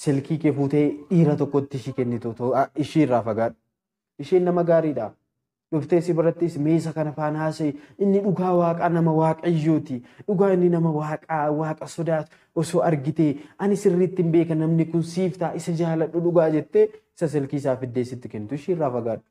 silkii kee fuutee dhiira tokkotti ishii kennitu ishii irraa fagaadhu. Isheen nama gaariidha. Dhuftee si birattis meesa kana faana haasa'e inni dhugaa waaqaa nama waaqayyooti. Dhugaa inni nama waaqa sodaatu osoo argitee ani sirriitti hin beeka namni kun siif ta'a isa jaaladhu dhugaa jettee isa silkii isaa fiddee sitti kennitu ishii irraa fagaadhu.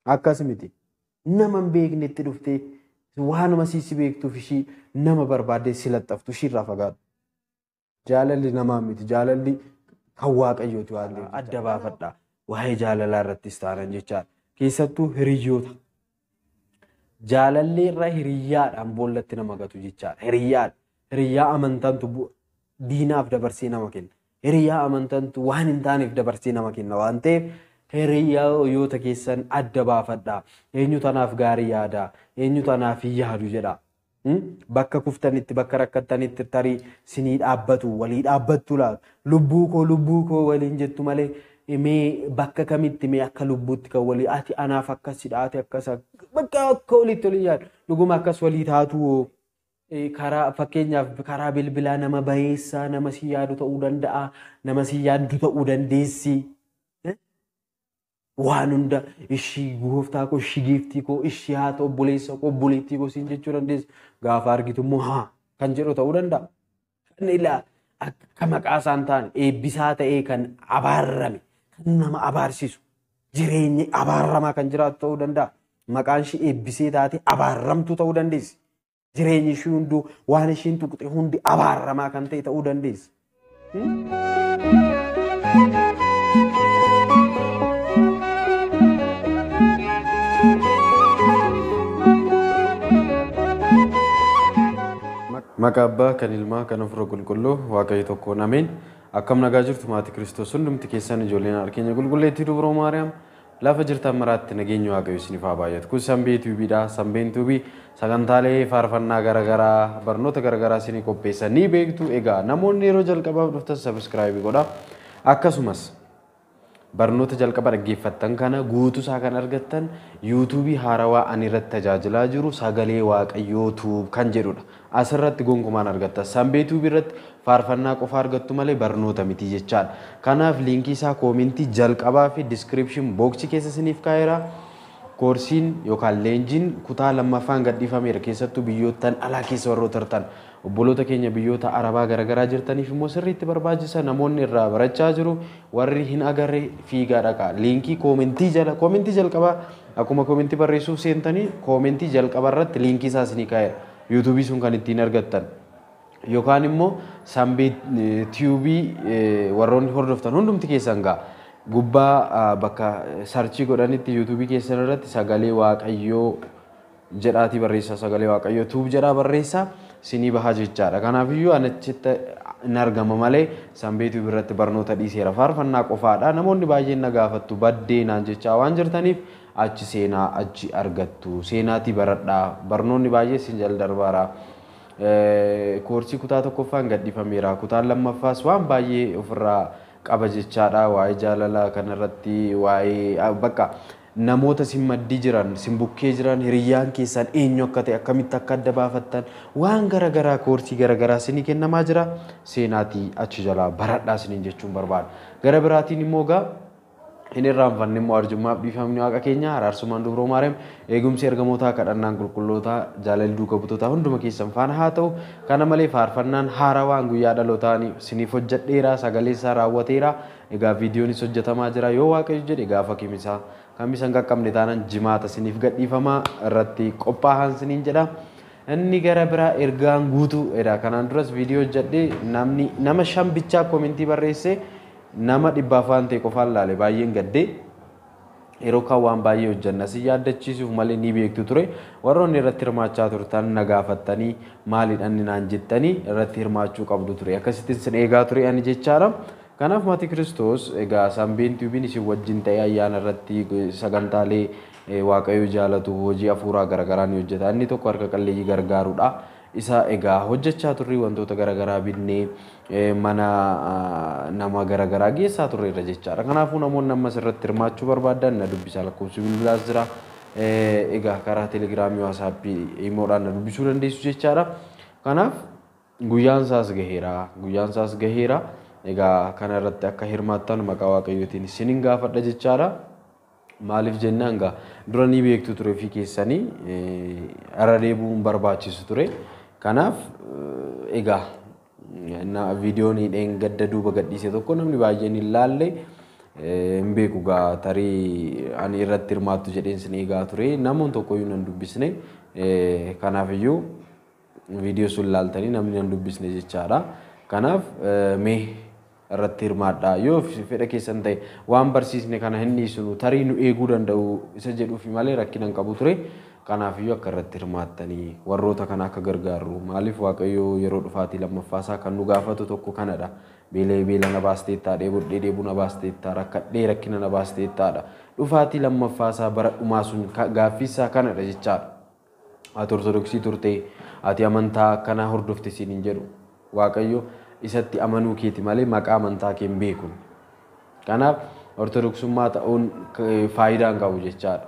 Akkas miti. Nama hin beeknetti dhuftee waanuma siisi beektuuf ishii nama barbaaddee si laxxaftu ishii irraa fagaadhu. Jaalalli namaa miti jaalalli kan waaqayyooti waan ta'eef adda baafadhaa. Waa'ee jaalalaa irrattis taanan jechaadha. Keessattuu hiriyoota. Jaalallee irraa hiriyyaadhaan boollatti nama gatu jechaadha. Hiriyyaadha. Hiriyyaa amantaantu diinaaf dabarsee nama kenna. Hiriyyaa amantaantu waan hin taaneef dabarsee nama kenna waan ta'eef hiriyyoota keessan adda baafadhaa. Eenyu tanaaf gaarii yaadaa. Eenyu tanaaf hin yaadu jedha. Bakka kuftanitti bakka rakkattanitti tarii sinii dhaabbatu walii dhaabbattu laata. Lubbuu koo waliin jettu malee. Mee bakka kamitti mee akka lubbuutti kan walii ati anaaf akkasidha ati akkasa bakka akka walitti walii yaadu dhuguma akkas walii taatu karaa fakkeenyaaf karaa bilbilaa nama bayeessaa nama si yaadu ta'uu danda'a nama si yaaddu ta'uu dandeessi waan hunda ishii gooftaa koo ishii giiftii koo ishii haata obboleessa koo obboleettii koo siin jechuu dandeessi gaafa argitu immoo haa kan jedhu ta'uu danda'a. Kan ilaa akka maqaa isaan ta'an eebbisaa ta'ee kan abaarame. Nama abaarsisu jireenyi abaaramaa kan jiraatu ta'uu danda'a. Maqaan ishii eebbisee taate abaarramtuu ta'uu dandeessi. Jireenyi ishii hunduu waan ishiin tuqxe hundi abaaramaa kan ta'e ta'uu dandeessi. Maqaa Abbaa kan Ilmaa kan Hafuura Qulqulluu Waaqayyo tokkoon ameen. Akkam nagaa jirtu maatii Kiristoos hundumti keessan ijoolleen harkeenya qulqulleettii dubroo Maariyaam lafa jirtan maraatti nageenya Waaqayyo isiniif haa baay'atu. Kun sanbee tuubiidha. Sanbeen tuubii sagantaalee faarfannaa garaagaraa barnoota garaagaraa isinii qopheessanii beektu. Egaa namoonni yeroo jalqabaaf dhuftan sabiskiraayibii godhaa. Akkasumas barnoota jalqaba dhaggeeffattan kana guutuusaa kan argattan yuutuubii haarawaa ani irratti tajaajilaa jiru sagalee waaqayyootu kan jedhudha. Asirratti gonkumaan argatta. Sanbee tuubii irratti faarfannaa qofa argattu malee barnoota miti jechaadha. Kanaaf liinkii isaa koomentii jalqabaa fi diskiripshin booksii keessa isiniif kaa'eera. Koorsiin yookaan leenjiin kutaa lammaffaan gadhiifameera keessattuu biyyoottan alaa keessa warroota turtan obboloota keenya biyyoota arabaa garaagaraa jirtaniif immoo sirriitti barbaachisa namoonni irraa barachaa jiru warri hin agarre fiigaa dhaqa. Liinkii koomentii jalqabaa akkuma koomentii barreessuuf seentanii koomentii jalqabaa irratti liinkii isaa isinii kaa'eera. YouTube sun kan ittiin argattan yookaan immoo sanbee tuubii warroonni hordoftan hundumti keessan gaa gubbaa bakka sarchii godhanitti YouTube keessan irratti sagalee waaqayyoo jedhaati barreessa sagalee waaqayyoo tuub jedhaa barreessa sinii bahaa jechaadha. Kanaaf iyyuu anachitti hin argama malee sanbee tuubii irratti barnoota dhiiseera faarfannaa qofaadha. Namoonni baay'een na gaafattu baddeenaan jechaa waan jirtaniif achi seenaa achi argattu seenaatii baradhaa barnoonni baay'ee sin jaldarbaara. Koorsii kutaa tokkoffaan gadhiifameera kutaan lammaffaas waan baay'ee ofirraa qaba jechaadha. Waa'ee jaalalaa kanarratti waa'ee bakka namoota sin maddii jiran sin bukkee jiran hiriyyaan keessan eenyu akka ta'e akkamitti akka adda baafattan waan garaagaraa koorsii garaagaraa sinii kennamaa jira. Seenaatii achi jalaa baradhaa siniin jechuun barbaada. Gara biraatiin immoo gaa inni irraanfanne immoo arjummaaf dhiifamni waaqa keenya araarsumaan dubroo Maariyaam eegumsi ergamootaa kadhannaan qulqullootaa jaalalli duuka butootaa hunduma keessan faana haa ta'u. Kana malee faarfannaan haarawaan guyyaa dhalootaanii siniif hojjedheera sagalee isaa raawwateera. Egaa viidiyoonis hojjetamaa jira yoo waaqayyo jedhe gaafa kamisan qaqqabne taanaan jimaata siniif gadhiifamaa irratti qophaa'an siniin jedha. Inni gara biraa ergaan guutuu edha. Kanaan duras viidiyoo hojjedhee nama 5 bichaa koomentii barreessee nama 100 ta'e qofaan laale baay'een gaddee yeroo kan waan baay'ee hojjanna si yaadachiisuuf malee ni beektu ture. Warroonni irratti hirmaachaa turtan na gaafattanii maalidhaan naan jettanii irratti hirmaachuu qabdu ture. Akkasittiin sin eegaa ture ani jechaadha. Kanaaf maatii Kiristoos egaa sanbeen tuubiin isin wajjin ta'ee ayyaana irratti sagantaalee waaqayyo jaalatu hojii hafuuraa garaagaraa ni hojjeta. Inni tokko harka qalleeyyii gargaaruudha. Isa egaa hojjechaa turre wantoota garaagaraa binnee mana nama garaagaraa geessaa turreerra jechaadha. Kanaafuu namoonni ammas irratti hirmaachuu barbaadan na dubbisaa lakkoofsi bilbilaas jira. Egaa karaa teelegiraamii waasaappii imoodhaan na dubbisuu dandeessu jechaadha. Kanaaf guyyaan isaas gaheera. Egaa kana irratti akka hirmaattan maqaa Waaqayyootiin isinin gaafadha jechaadha. Maaliif jennaan gaa duranii beektu ture fi keessanii irra deebuun barbaachisu ture. Kanaaf egaa viidiyoon hidheen gadda duuba gadhiise tokko namni baay'een hin laalle hin beeku gaa tarii ani irratti hirmaattu jedheen sin eegaa ture. Namoonni tokkoyyuu nan dubbisne. Kanaaf iyyuu viidiyoo sun laaltanii namni nan dubbisne jechaadha. Kanaaf mee irratti hirmaadhaa yoo fedha keessan ta'e waan barsiisne kana hin dhiisnu tarii nu eeguu danda'u isa jedhuuf malee rakkina hin qabu ture. Kanaaf iyyuu akka irratti hirmaattanii warroota kana akka gargaaru maaliif Waaqayyo yeroo dhufaatii lammaffaasaa kan nu gaafatu tokko kanadha. Beela na baasteettaa dheebodhee deebuu na baasteettaa rakkadhee rakkina na baasteettaadha. Dhufaatii lammaffaasaa bara dhumaa sun gaaffiisaa kanadha jechaadha. Ati Ortodoksii turtee ati amantaa akkanaa hordofte siin hin jedhu. Waaqayyo isatti amanuu keeti malee maqaa amantaa kee hin beeku. Kanaaf Ortodoksummaa ta'uun faayidaa hin qabu jechaadha.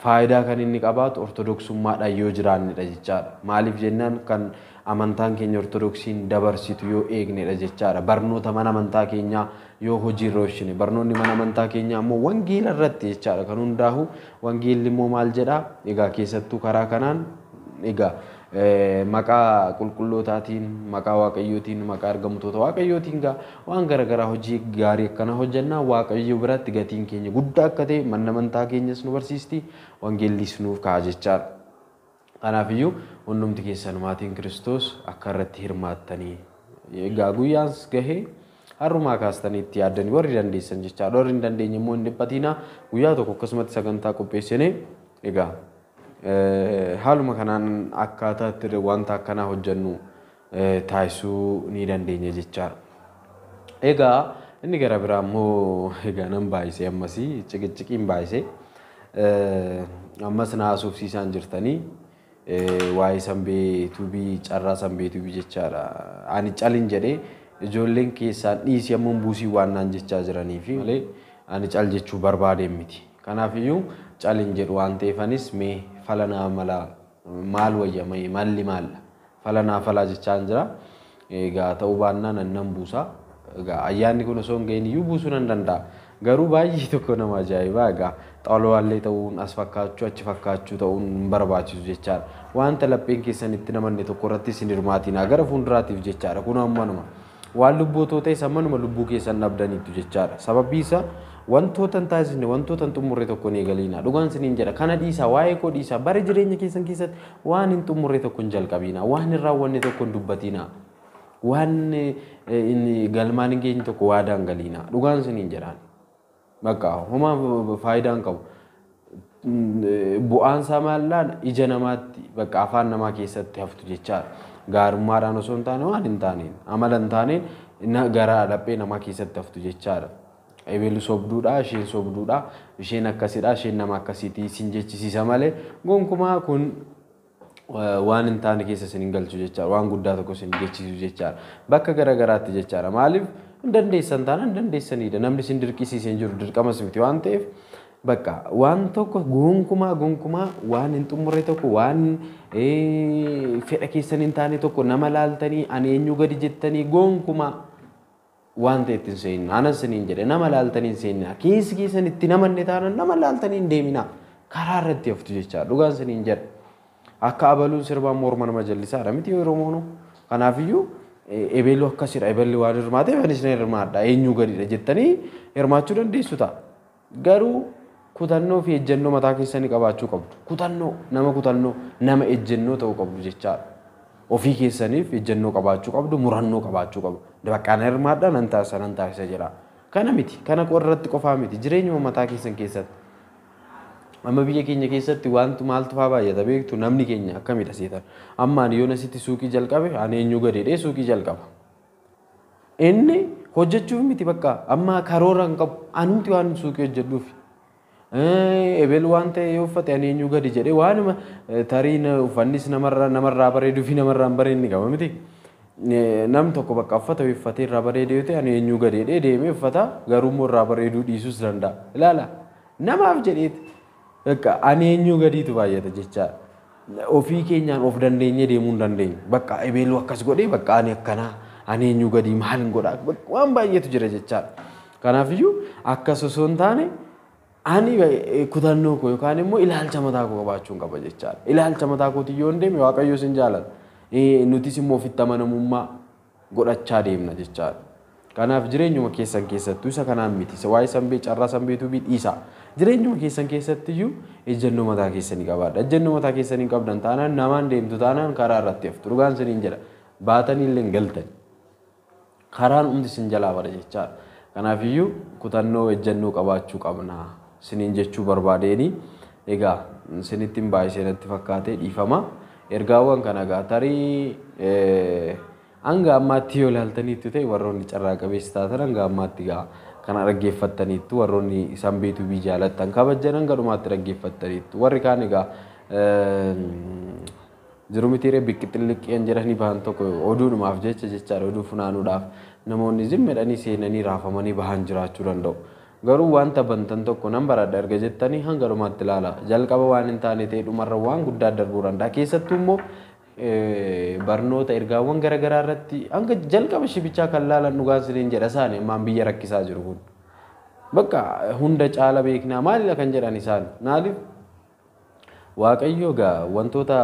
Faayidaa kan inni qabaatu Ortodoksummaadhaan yoo jiraannedha jechaadha. Maaliif jennaan kan amantaan keenya Ortodoksiin dabarsitu yoo eegnedha jechaadha. Barnoota mana amantaa keenyaa yoo hojiirra oolchine barnoonni mana amantaa keenyaa immoo wangeela irratti jechaadha. Kan hundaahu wangeelli immoo maal jedhaa? Egaa keessattuu karaa kanaan egaa maqaa qulqullootaatiin maqaa Waaqayyootiin maqaa ergamtoota Waaqayyootiin gaa waan garaagaraa hojii gaarii akkana hojjannaa Waaqayyo biratti gatiin keenya guddaa akka ta'e mana amantaa keenyas nu barsiisti wangeellis nuuf ka'a jechaadha. Kanaaf iyyuu hundumti keessan maatiin Kiristoos akka irratti hirmaattanii egaa guyyaas gahee harrumaa kaastanii itti yaaddanii warri dandeessan jechaadha. Warri hin dandeenye immoo hin dhiphatinaa guyyaa tokko akkasumatti sagantaa qopheessinee egaa haaluma kanaan akkaataatti wanta akkanaa hojjennu taasisuu ni dandeenya jechaadha. Egaa inni gara biraa immoo egaa nan baay'isee ammasii ciqiin baay'isee ammas na haasofsiisaan jirtanii waa'ee sanbee tuubii carraa sanbee tuubii jechaadha. Ani calin jedhee ijoolleen keessaan dhiisii ammoo buusii waan naan jechaa jiranii fi malee ani cal jechuu barbaadeen miti. Kanaaf iyyuu calin jedhu waan ta'eefanis mee falanaa mala maal wayyamee malli maalla falanaa falaa jechaan jira. Egaa ta'uu baannaan nan buusa. Egaa ayyaanni kun osoo hin gahin iyyuu buusuu nan danda'a. Garuu baay'ee tokko nama ajaa'ibaa egaa xaawulaallee ta'uun as fakkaachuu achi fakkaachuu ta'uun hin barbaachisu jechaadha. Wanta lapheen keessan itti namanne tokko irratti isin hirmaatinaa gara fuulduraatiif jechaadha. Kun ammanuma waan lubbootoo ta'e sammanuma lubbuu keessan dhabdaniitu jechaadha. Sababii isaa wantoota hin taasisne wantoota hin xumurre tokko hin eegaliina. Dhugaan isiniin jedha kana dhiisaa waa'ee koo dhiisaa bara jireenya keessan keessatti waan hin xumurre tokko hin jalqabiina. Waan hin raawwanne tokko hin dubbatina. Waan galmaan hin geenye tokko waadaa hin galiina. Dhugaan isiniin jedhaan. Bakka homaa faayidaan qabu. Bu'aan isaa maallaan ija namaatti bakka afaan namaa keessatti haftu jechaadha. Gaarummaadhaan osoo hin taane waan hin taaneen amala hin taaneen gara laphee namaa keessatti haftu jechaadha. Ebeelu sobduudha isheen sobduudha isheen akkasidha isheen nama akkasiitii sin jechisiisa malee gonkumaa kun waan hin taane keessa sin hin galchu jechaadha. Waan guddaa tokko sin jechisiisu jechaadha. Bakka garagaraatti jechaadha. Maaliif hin dandeessan taanaan hin dandeessanidha. Namni sin dirqisiisee hin jiru dirqamas miti waan ta'eef bakka waan tokko gonkumaa waan hin xumurre tokko waan fedha keessan hin taane tokko nama laaltanii ani eenyu gadi jettanii gonkumaa waan ta'e ittiin seenna. Anas siniin jedhe nama laaltanii hin seenna. Keessi keessan itti namanne taanaan nama laaltanii hin deemina. Karaa irratti haftu jechaadha. Dhugaan siniin jedhe. Akka abaluun sirbaan morma nama jallisaadha miti yeroo moonu. Kanaafiyyuu ebeeluu akkasidha. Ebeelli waan hirmaateef anis na hirmaadha. Eenyu gadiidha jettanii hirmaachuu dandeessu ta'a. Garuu kutannoo fi ejjennoo mataa keessanii qabaachuu qabdu. Kutannoo nama ejjennoo ta'uu qabdu jechaadha. Ofii keessaniif ejjennoo qabaachuu qabdu, murannoo qabaachuu qabdu. Bakka na hirmaadha nan taasisa jira. Kana miti, kana irratti qofaa miti. Jireenya mataa keessan keessatti. Amma biyya keenya keessatti wantu maaltu faa baay'ata beektu namni keenya akkamidha seetan. Amma ani yoo nasitti suuqii jalqabe ani eenyu gadeedhee suuqii jalqaba. Inni hojjechuuf miti bakka amma karoora hin qabu. Anumti waan suuqii hojjedhuuf. Ebel waan ta'e yoo uffate ani eenyu gadi jedhee waanuma tarii uffannis namarraa bareeduu fi namarraa hin bareedne qaba miti. Nam tokko bakka uffata uffatee irraa bareedee yoo ta'e ani eenyu gadeedhee deemee uffata garuu immoo irraa bareeduu dhiisuus danda'a. Ilaala namaaf jedheeti bakka ani eenyu gadiitu baay'ata jechaadha. Ofii keenyaan of dandeenyee deemuu hin dandeenyu. Bakka ebeluu akkas godhee bakka ani akkanaa ani eenyu gadi maal godha waan baay'eetu jira jechaadha. Kanaafiyyuu akka osoo hin taane ani kutannoo koo yookaan immoo ilaalcha mataa koo qabaachuun qaba jechaadha. Ilaalcha mataa kootii yoo hin deeme waaqayyo sin jaalata. Nutis immoo ofitti amanamummaa godhachaa deemna jechaadha. Kanaaf jireenyuma keessan keessattuu isa kanaan miti. Waa'ee sanbee carraa sanbeetu dhiisa. Jireenyuma keessan keessattiyyuu ejjennoo mataa keessanii qabaadha. Ejjennoo mataa keessanii qabdan taanaan namaan deemtu taanaan karaa irratti haftu. Dhugaan siniin jedha. Baatanii illee hin galtan. Karaan hundi sin jalaa bara jechaadha. Kanaafiyyuu kutannoo ejjennoo qabaachuu qabna. Siniin jechuu barbaadeeni. Egaa sinitti hin baay'isee natti fakkaatee dhiifama. Ergaawwan kana egaa tarii hanga ammaatti yoo ilaaltaniitu ta'e warroonni carraa qabeessi taatan hanga ammaatti egaa kana dhaggeeffattaniittu warroonni sanbeetu jaalattan kabajan hanga dhumaatti dhaggeeffattaniittu warri kaan egaa jiru mitiiree biqilxiqqeen jedhanii bahan tokko oduudhumaaf jechaadha oduu funaanuudhaaf namoonni zimmedhanii seenanii raafamanii bahan jiraachuu danda'u. Garuu wanta bantan tokko nan baradha erga jettanii hanga dhumaatti ilaala. Jalqaba waan hin taane ta'e dhumarra waan guddaa darbuu danda'a. Keessattuu immoo barnoota ergaawwan garaagaraa irratti hanga jalqaba shibichaa kan laalan dhugaan siniin jedha isaani ammaan biyya rakkisaa jiru kun. Bakka hunda caala beeknaa maalidha kan jedhan isaan. Maaliif waaqayyo egaa wantoota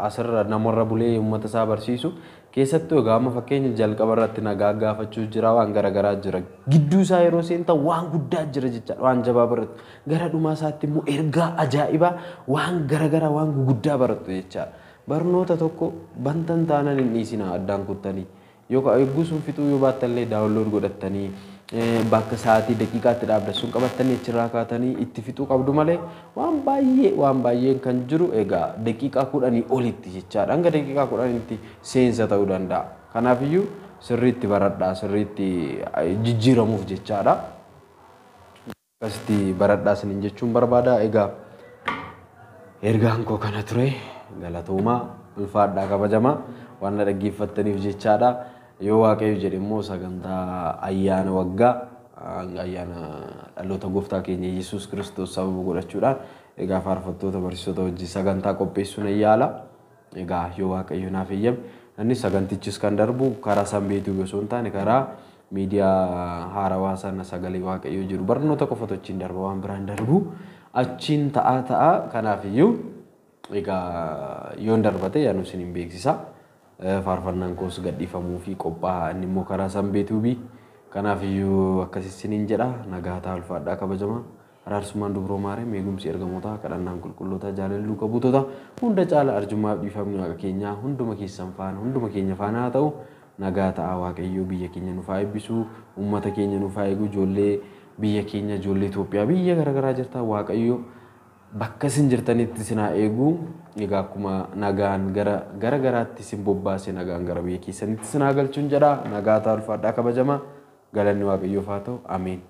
asirra namarra bulee uummata isaa barsiisu keessattuu egaa amma fakkeenya jalqaba irratti nagaa gaafachuu jira waan garaagaraa jira. Gidduu isaa yeroo seenta waan guddaa jira jechaadha waan jabaa barattu. Gara dhumaa isaatti immoo ergaa ajaa'ibaa waan garaagaraa waan guddaa barattu jechaadha. Barnoota tokko bantan taanaan hin dhiisinaa addaan kuttanii yookaan eegguun fixuu yoo baattallee daawunlood godhattanii bakka sa'aatii daqiiqaatti dhaabdasuun qabattanii achirraa kaatanii itti fixuu qabdu malee waan baay'een kan jiru egaa daqiiqaa 10 olitti jechaadha. Hanga daqiiqaa 10tti seensa ta'uu danda'a. Kanaafiyyuu sirriitti baradhaa sirriitti jijjiiramuuf jechaadha. Akkasitti baradhaa isiniin jechuun barbaada. Egaa ergaan koo kana ture. Galatoomaa ulfaadhaa kabajamaa waan dhaggeeffattaniif jechaadha. Yoo waaqayyo jedhe immoo sagantaa ayyaana waggaa ayyaana dhaloota gooftaa keenya Yesuus Kiristoos sababa godhachuudhaan egaa faarfattoota barsiisota wajjin sagantaa qopheessuun ayyaala. Egaa yoo waaqayyo naaf eeyyame innis sagantichis kan darbu karaa sanbeetuu osoo hin taane karaa miidiyaa haarawaa sana sagalee waaqayyo jiru barnoota qofa tochiin darba waan biraan darbu achiin ta'a kanaafiyyuu egaa yoon darbate yaanu isiniin beeksisa. Faarfannaan koos gadhiifamuu fi qophaa'aa inni immoo karaa sanbeetuu kanaafiyyuu akkasii isiniin jedha nagaa ta'aa ulfaadhaa kabajamaa. Araarsummaan dubroo maariyaam eegumsi ergamootaa kadhannaan qulqulloota jaalallu qabuutota hunda caala arjummaaf dhiifamni waaqa keenyaa hunduma keessan faana hunduma keenya faana haa ta'u. Nagaa ta'aa waaqayyo biyya keenya nuuf haa eebbisu uummata keenya nuuf haa eegu ijoollee biyya keenya ijoollee Itoophiyaa biyya garaagaraa jirtan waaqayyo bakka isin jirtanitti isin haa eegu. Egaa akkuma nagaan gara garaatti isin bobbaase nagaan gara biyya keessanitti isin haa galchuun jedha. Nagaa ta'aa ulfaadhaa kabajamaa galanni waaqayyoof haa ta'u. Ameen.